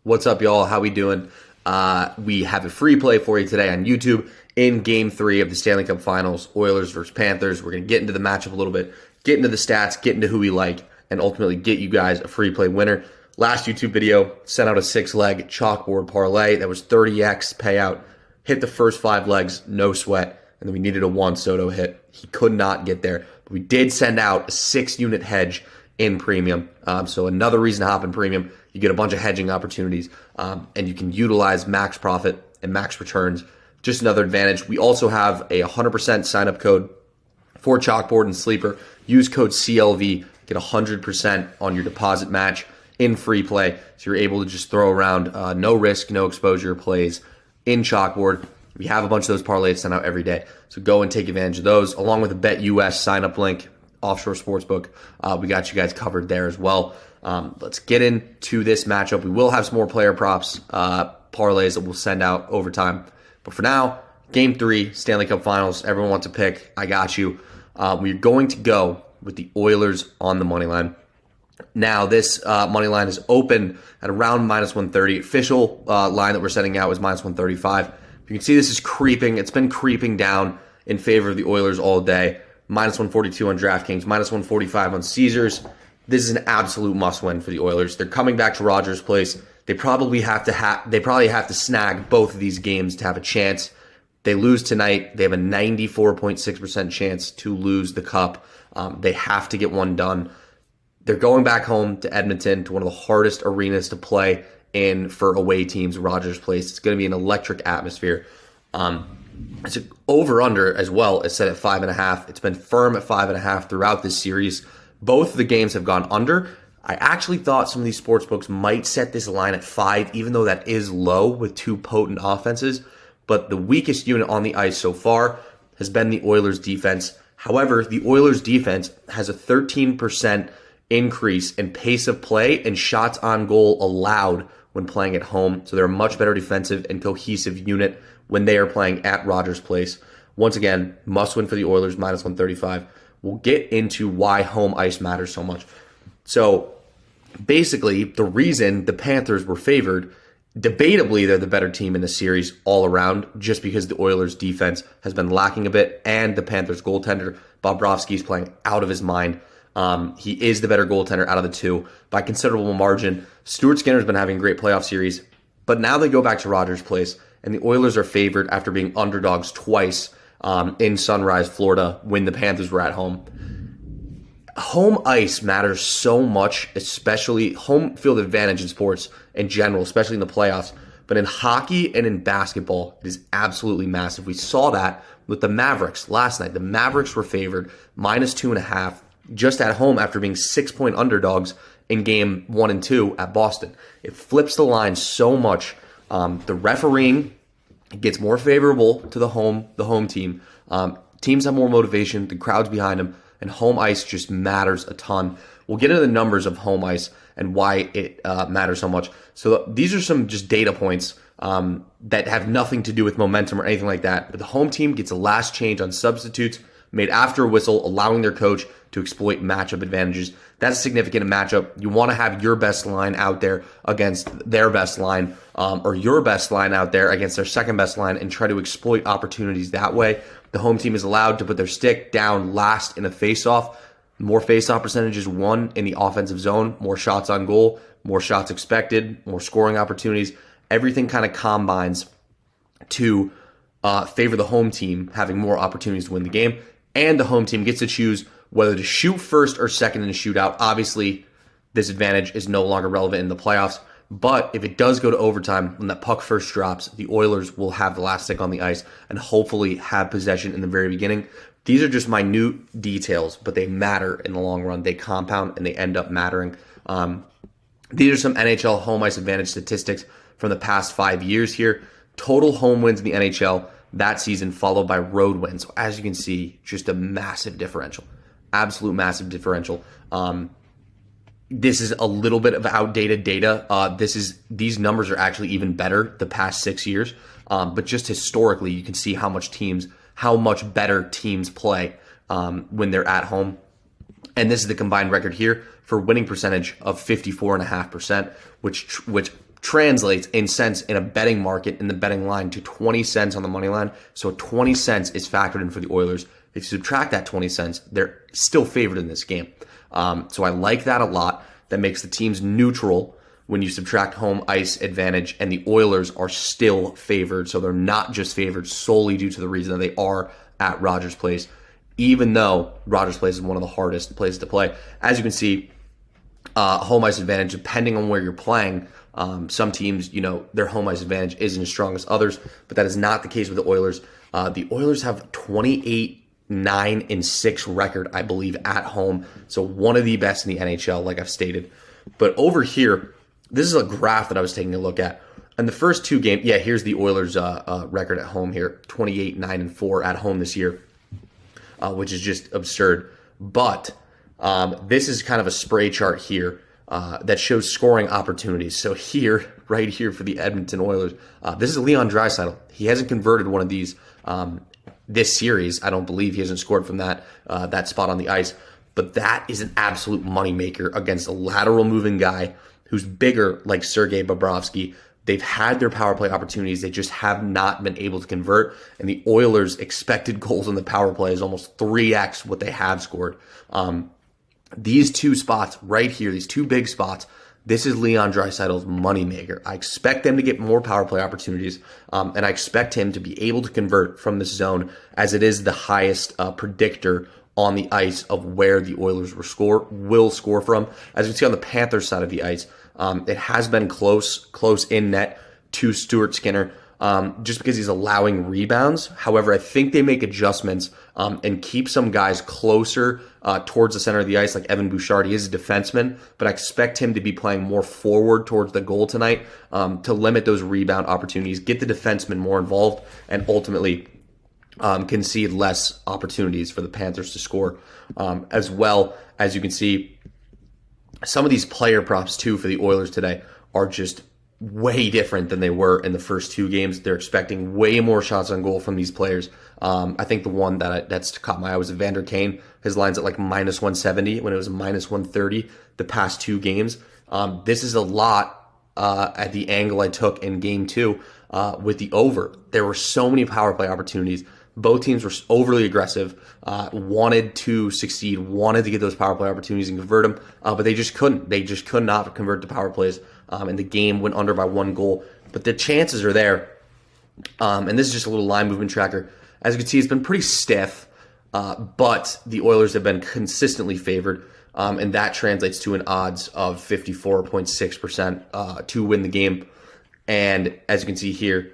What's up, y'all? How we doing? We have a free play for you today on YouTube in Game 3 of the Stanley Cup Finals, Oilers versus Panthers. We're going to get into the matchup a little bit, get into the stats, get into who we like, and ultimately get you guys a free play winner. Last YouTube video, sent out a 6-leg chalkboard parlay that was 30x payout. Hit the first 5 legs, no sweat, and then we needed a Juan Soto hit. He could not get there, but we did send out a 6-unit hedge in premium. So another reason to hop in premium. You get a bunch of hedging opportunities, and you can utilize max profit and max returns. Just another advantage. We also have a 100% sign-up code for Chalkboard and Sleeper. Use code CLV, get 100% on your deposit match in free play. So you're able to just throw around no risk, no exposure plays in Chalkboard. We have a bunch of those parlays sent out every day. So go and take advantage of those, along with a BetUS sign-up link, offshore sportsbook. We got you guys covered there as well. Let's get into this matchup. We will have some more player props, parlays that we'll send out over time. But for now, Game 3, Stanley Cup Finals. Everyone wants to pick. I got you. We're going to go with the Oilers on the money line. Now, this money line is open at around minus 130. Official line that we're sending out is minus 135. You can see this is creeping. It's been creeping down in favor of the Oilers all day. Minus 142 on DraftKings, minus 145 on Caesars. This is an absolute must-win for the Oilers. They're coming back to Rogers Place. They probably have to snag both of these games to have a chance. They lose tonight. They have a 94.6% chance to lose the cup. They have to get one done. They're going back home to Edmonton, to one of the hardest arenas to play in for away teams, Rogers Place. It's going to be an electric atmosphere. It's over-under as well. It's set at 5.5. It's been firm at 5.5 throughout this series. Both of the games have gone under. I actually thought some of these sportsbooks might set this line at 5, even though that is low with two potent offenses. But the weakest unit on the ice so far has been the Oilers' defense. However, the Oilers' defense has a 13% increase in pace of play and shots on goal allowed when playing at home. So they're a much better defensive and cohesive unit when they are playing at Rogers Place. Once again, must win for the Oilers, minus 135. We'll get into why home ice matters so much. So basically, the reason the Panthers were favored, debatably they're the better team in the series all around, just because the Oilers' defense has been lacking a bit, and the Panthers' goaltender, Bobrovsky, is playing out of his mind. He is the better goaltender out of the two by considerable margin. Stuart Skinner's been having a great playoff series, but now they go back to Rogers Place, and the Oilers are favored after being underdogs twice in Sunrise, Florida, when the Panthers were at home. Home ice matters so much, especially home field advantage in sports in general, especially in the playoffs. But in hockey and in basketball, it is absolutely massive. We saw that with the Mavericks last night. The Mavericks were favored minus 2.5 just at home after being 6-point underdogs in game 1 and 2 at Boston. It flips the line so much. The refereeing gets more favorable to the home team. Teams have more motivation, the crowd's behind them, and home ice just matters a ton. We'll get into the numbers of home ice and why it matters so much. So these are some just data points that have nothing to do with momentum or anything like that. But the home team gets a last change on substitutes made after a whistle, allowing their coach to exploit matchup advantages. That's a significant matchup. You want to have your best line out there against their best line, or your best line out there against their second best line, and try to exploit opportunities that way. The home team is allowed to put their stick down last in a faceoff. More faceoff percentages won in the offensive zone, more shots on goal, more shots expected, more scoring opportunities. Everything kind of combines to favor the home team having more opportunities to win the game. And the home team gets to choose whether to shoot first or second in a shootout. Obviously, this advantage is no longer relevant in the playoffs. But if it does go to overtime, when that puck first drops, the Oilers will have the last stick on the ice and hopefully have possession in the very beginning. These are just minute details, but they matter in the long run. They compound and they end up mattering. These are some NHL home ice advantage statistics from the past 5 years here. Total home wins in the NHL that season, followed by road wins. So as you can see, just a massive differential. Absolute massive differential. This is a little bit of outdated data. These numbers are actually even better the past 6 years. But just historically, you can see how much better teams play when they're at home. And this is the combined record here for winning percentage of 54.5%, which translates in cents in a betting market in the betting line to 20 cents on the money line. So 20 cents is factored in for the Oilers. If you subtract that 20 cents, they're still favored in this game. So I like that a lot. That makes the teams neutral when you subtract home ice advantage, and the Oilers are still favored. So they're not just favored solely due to the reason that they are at Rogers Place, even though Rogers Place is one of the hardest places to play. As you can see, home ice advantage, depending on where you're playing, some teams, their home ice advantage isn't as strong as others, but that is not the case with the Oilers. The Oilers have 28-9-6 record, I believe, at home. So one of the best in the NHL, like I've stated. But over here, this is a graph that I was taking a look at. In the first two games, here's the Oilers' record at home here, 28-9-4 at home this year, which is just absurd. But this is kind of a spray chart here that shows scoring opportunities. So here, right here for the Edmonton Oilers, this is Leon Draisaitl. He hasn't converted one of these this series. I don't believe he hasn't scored from that spot on the ice. But that is an absolute moneymaker against a lateral moving guy who's bigger, like Sergei Bobrovsky. They've had their power play opportunities. They just have not been able to convert. And the Oilers' expected goals on the power play is almost 3x what they have scored. These two spots right here, these two big spots, this is Leon Draisaitl's moneymaker. I expect them to get more power play opportunities, and I expect him to be able to convert from this zone, as it is the highest predictor on the ice of where the Oilers will score from. As you can see on the Panthers side of the ice, it has been close in net to Stuart Skinner, just because he's allowing rebounds. However, I think they make adjustments and keep some guys closer towards the center of the ice, like Evan Bouchard. He is a defenseman, but I expect him to be playing more forward towards the goal tonight to limit those rebound opportunities, get the defenseman more involved, and ultimately concede less opportunities for the Panthers to score. As well, as you can see, some of these player props too for the Oilers today are just way different than they were in the first two games. They're expecting way more shots on goal from these players. I think the one that's caught my eye was Evander Kane. His line's at like minus 170 when it was minus 130 the past two games. This is a lot at the angle I took in game two with the over. There were so many power play opportunities. Both teams were overly aggressive, wanted to succeed, wanted to get those power play opportunities and convert them, but they just couldn't. They just could not convert the power plays, and the game went under by one goal. But the chances are there, and this is just a little line movement tracker. As you can see, it's been pretty stiff, but the Oilers have been consistently favored, and that translates to an odds of 54.6% to win the game. And as you can see here,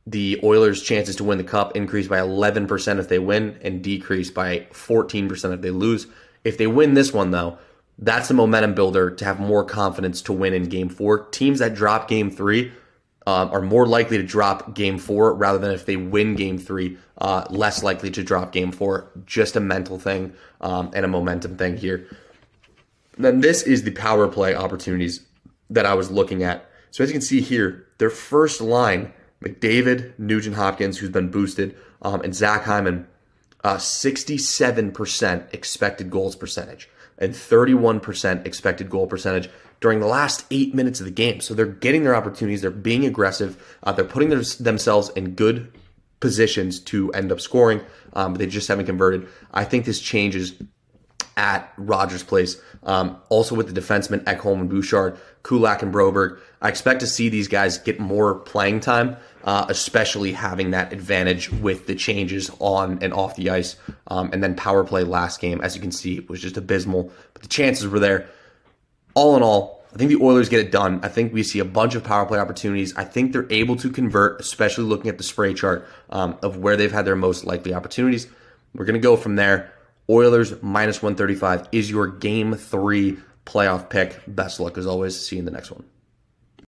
the Oilers' chances to win the cup increase by 11% if they win and decrease by 14% if they lose. If they win this one, though, that's the momentum builder to have more confidence to win in Game 4. Teams that drop Game 3 are more likely to drop Game 4 rather than if they win Game 3, less likely to drop Game 4. Just a mental thing and a momentum thing here. Then this is the power play opportunities that I was looking at. So as you can see here, their first line, McDavid, Nugent-Hopkins, who's been boosted, and Zach Hyman, 67% expected goals percentage and 31% expected goal percentage during the last 8 minutes of the game. So they're getting their opportunities. They're being aggressive. They're putting themselves in good positions to end up scoring, but they just haven't converted. I think this changes at Rogers Place. Also with the defensemen Ekholm and Bouchard, Kulak and Broberg, I expect to see these guys get more playing time, especially having that advantage with the changes on and off the ice. And then power play last game, as you can see, was just abysmal, but the chances were there. All in all, I think the Oilers get it done. I think we see a bunch of power play opportunities. I think they're able to convert, especially looking at the spray chart of where they've had their most likely opportunities. We're going to go from there. Oilers minus 135 is your Game 3 playoff pick. Best luck as always. See you in the next one.